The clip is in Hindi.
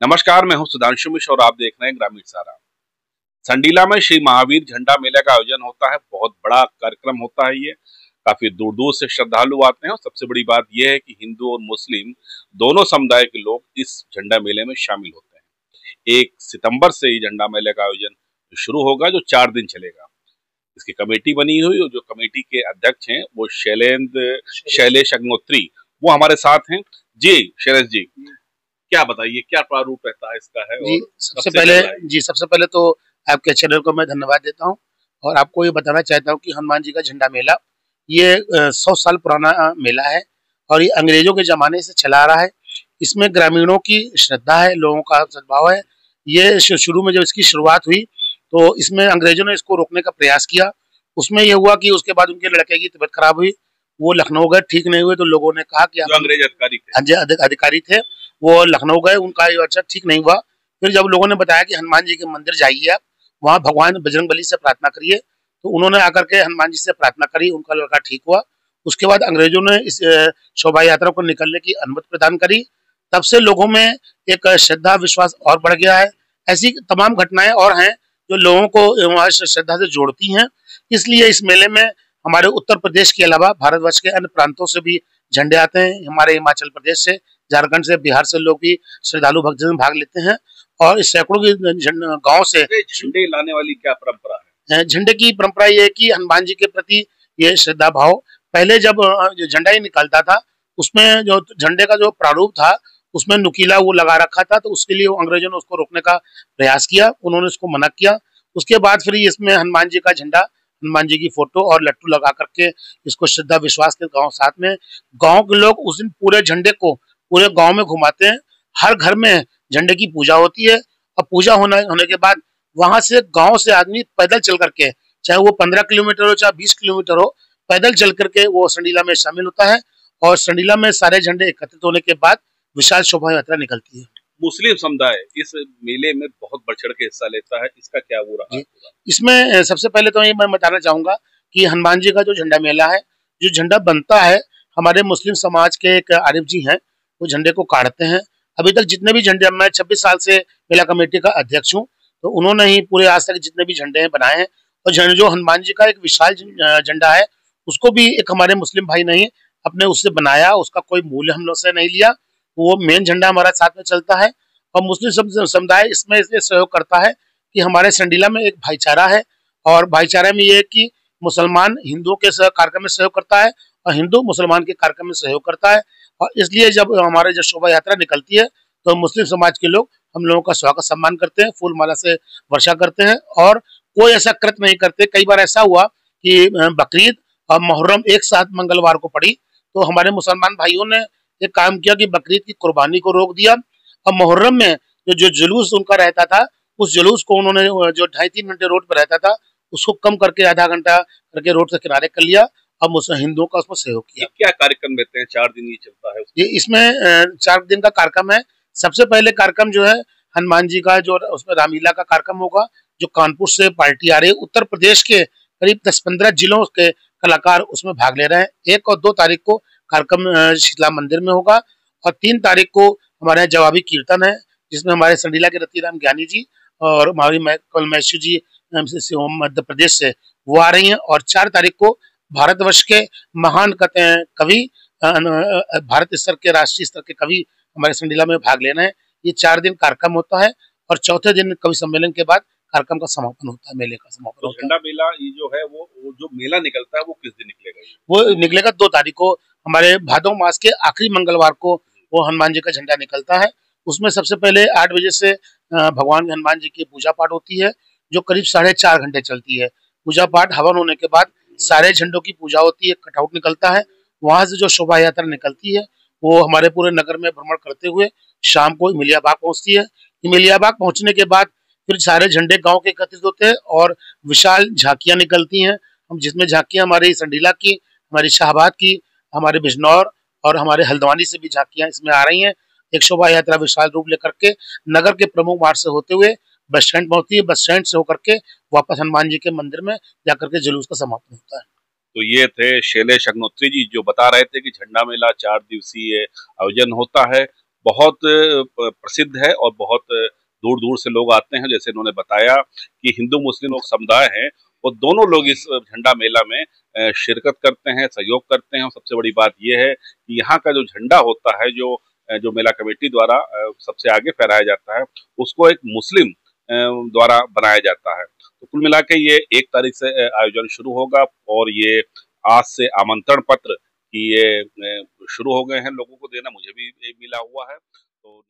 नमस्कार, मैं हूं सुधांशु मिश्र और आप देख रहे हैं ग्रामीण सारा। संडीला में श्री महावीर झंडा मेला का आयोजन होता है। बहुत बड़ा कार्यक्रम होता है ये। काफी दूर दूर से श्रद्धालु आते हैं और सबसे बड़ी बात यह है कि हिंदू और मुस्लिम दोनों समुदाय के लोग इस झंडा मेले में शामिल होते हैं। 1 सितंबर से ही झंडा मेले का आयोजन शुरू होगा, जो 4 दिन चलेगा। इसकी कमेटी बनी हुई और जो कमेटी के अध्यक्ष हैं वो शैलेश अग्निहोत्री, वो हमारे साथ हैं। जी शैलेश जी, क्या बताइए, क्या प्रारूप रहता है इसका है? जी सबसे पहले तो आपके चैनल को मैं धन्यवाद देता हूं और आपको ये बताना चाहता हूं कि हनुमान जी का झंडा मेला ये 100 साल पुराना मेला है और ये अंग्रेजों के जमाने से चला आ रहा है। इसमें ग्रामीणों की श्रद्धा है, लोगों का सद्भाव है। ये शुरू में जब इसकी शुरुआत हुई तो इसमें अंग्रेजों ने इसको रोकने का प्रयास किया। उसमें यह हुआ कि उसके बाद उनके लड़के की तबीयत खराब हुई, वो लखनऊ गए, ठीक नहीं हुए तो लोगों ने कहा कि अंग्रेज अधिकारी थे वो लखनऊ गए, उनका अच्छा ठीक नहीं हुआ। फिर जब लोगों ने बताया कि हनुमान जी के मंदिर जाइए, आप वहाँ भगवान बजरंगबली से प्रार्थना करिए, तो उन्होंने आकर के हनुमान जी से प्रार्थना करी, उनका लड़का ठीक हुआ। उसके बाद अंग्रेजों ने इस शोभा यात्रा को निकलने की अनुमति प्रदान करी। तब से लोगों में एक श्रद्धा विश्वास और बढ़ गया है। ऐसी तमाम घटनाएं और हैं जो लोगों को श्रद्धा से जोड़ती हैं। इसलिए इस मेले में हमारे उत्तर प्रदेश के अलावा भारतवर्ष के अन्य प्रांतों से भी झंडे आते हैं। हमारे हिमाचल प्रदेश से, झारखंड से, बिहार से लोग भी श्रद्धालु भक्तजन में भाग लेते हैं और इस सैकड़ों के गांव से झंडे लाने वाली क्या परंपरा है? झंडे की परंपरा ये है कि हनुमान जी के प्रति ये श्रद्धा भाव। पहले जब झंडा ही निकलता था, उसमें जो झंडे का जो प्रारूप था उसमें नुकीला वो लगा रखा था, तो उसके लिए अंग्रेजों ने उसको रोकने का प्रयास किया, उन्होंने उसको मना किया। उसके बाद फिर इसमें हनुमान जी का झंडा, हनुमान जी की फोटो और लट्टू लगा करके इसको श्रद्धा विश्वास के गाँव साथ में गाँव के लोग उस दिन पूरे झंडे को पूरे गांव में घुमाते हैं। हर घर में झंडे की पूजा होती है और पूजा होने के बाद वहां से गांव से आदमी पैदल चल करके, चाहे वो 15 किलोमीटर हो चाहे 20 किलोमीटर हो, पैदल चल करके वो संडीला में शामिल होता है और संडीला में सारे झंडे एकत्रित होने के बाद विशाल शोभा यात्रा निकलती है। मुस्लिम समुदाय इस मेले में बहुत बढ़ चढ़ के हिस्सा लेता है, इसका क्या वो रहा? इसमें सबसे पहले तो ये मैं बताना चाहूंगा कि हनुमान जी का जो झंडा मेला है, जो झंडा बनता है, हमारे मुस्लिम समाज के एक आरिफ जी हैं, वो झंडे को काटते हैं। अभी तक जितने भी झंडे, मैं 26 साल से मेला कमेटी का अध्यक्ष हूँ, तो उन्होंने ही पूरे आज तक जितने भी झंडे बनाए हैं। और जो हनुमान जी का एक विशाल झंडा है, उसको भी एक हमारे मुस्लिम भाई ने अपने उससे बनाया, उसका कोई मूल्य हम लोग से नहीं लिया। वो मेन झंडा हमारा साथ में चलता है और मुस्लिम समुदाय इसमें इसलिए सहयोग करता है कि हमारे संडीला में एक भाईचारा है और भाईचारे में ये है कि मुसलमान हिंदुओं के कार्यक्रम में सहयोग करता है और हिंदू मुसलमान के कार्यक्रम में सहयोग करता है। और इसलिए जब हमारे जब शोभा यात्रा निकलती है तो मुस्लिम समाज के लोग हम लोगों का स्वागत सम्मान करते हैं, फूल माला से वर्षा करते हैं और कोई ऐसा कृत्य नहीं करते। कई बार ऐसा हुआ कि बकरीद और मुहर्रम एक साथ मंगलवार को पड़ी, तो हमारे मुसलमान भाइयों ने एक काम किया कि बकरीद की कुर्बानी को रोक दिया और मुहर्रम में जो जुलूस उनका रहता था, उस जुलूस को उन्होंने जो 2.5-3 घंटे रोड पर रहता था उसको कम करके आधा घंटा करके रोड से किनारे कर लिया। अब हिंदुओं का उसमें सहयोग किया। क्या कार्यक्रम देते हैं? 4 दिन ये चलता है? ये इसमें 4 दिन का कार्यक्रम है। सबसे पहले कार्यक्रम जो है हनुमान जी का, जो उसमें रामलीला का कार्यक्रम होगा, जो कानपुर से पार्टी आ रही है। उत्तर प्रदेश के करीब 10-15 जिलों के कलाकार उसमें भाग ले रहे हैं। 1 और 2 तारीख को कार्यक्रम शीतला मंदिर में होगा और 3 तारीख को हमारे यहाँ जवाबी कीर्तन है, जिसमें हमारे संडीला के रतिराम ज्ञानी जी और हमारी मैशू जी मध्य प्रदेश से वो आ रही हैं। और 4 तारीख को भारतवर्ष के महान कवि, भारत स्तर के, राष्ट्रीय स्तर के कवि हमारे संडीला में भाग लेना है। ये 4 दिन कार्यक्रम होता है और चौथे दिन कवि सम्मेलन के बाद कार्यक्रम का समापन होता है, मेले का समापन होता है। झंडा मेला ये जो है वो जो मेला निकलता है वो किस दिन निकलेगा? वो निकलेगा 2 तारीख को, हमारे भादो मास के आखिरी मंगलवार को वो हनुमान जी का झंडा निकलता है। उसमें सबसे पहले 8 बजे से भगवान हनुमान जी की पूजा पाठ होती है, जो करीब 4.5 घंटे चलती है। पूजा पाठ हवन होने के बाद सारे झंडों की पूजा होती है, कटआउट निकलता है। वहां से जो शोभा यात्रा निकलती है वो हमारे पूरे नगर में भ्रमण करते हुए शाम को इमिलिया बाग पहुंचती है। इमिलिया बाग पहुंचने के बाद फिर सारे झंडे गांव के एकत्रित होते हैं और विशाल झांकियां निकलती हैं, हम जिसमें झांकियां हमारी संडीला की, हमारी शाहबाद की, हमारे बिजनौर और हमारे हल्द्वानी से भी झांकियां इसमें आ रही हैं। एक शोभा यात्रा विशाल रूप लेकर के नगर के प्रमुख मार्ग से होते हुए बस स्टैंड पहुंचती है। बस स्टैंड से होकर के वापस हनुमान जी के मंदिर में जाकर के जुलूस का समापन होता है। तो ये थे शैलेश अग्निहोत्री जी, जो बता रहे थे कि झंडा मेला 4 दिवसीय आयोजन होता है। बहुत प्रसिद्ध है और बहुत दूर दूर से लोग आते हैं। जैसे इन्होंने बताया कि हिंदू मुस्लिम लोग समुदाय हैं, वो दोनों लोग इस झंडा मेला में शिरकत करते हैं, सहयोग करते हैं। और सबसे बड़ी बात यह है कि यहाँ का जो झंडा होता है, जो जो मेला कमेटी द्वारा सबसे आगे फहराया जाता है, उसको एक मुस्लिम द्वारा बनाया जाता है। तो कुल मिला के ये 1 तारीख से आयोजन शुरू होगा और ये आज से आमंत्रण पत्र कि ये शुरू हो गए हैं लोगों को देना, मुझे भी मिला हुआ है। तो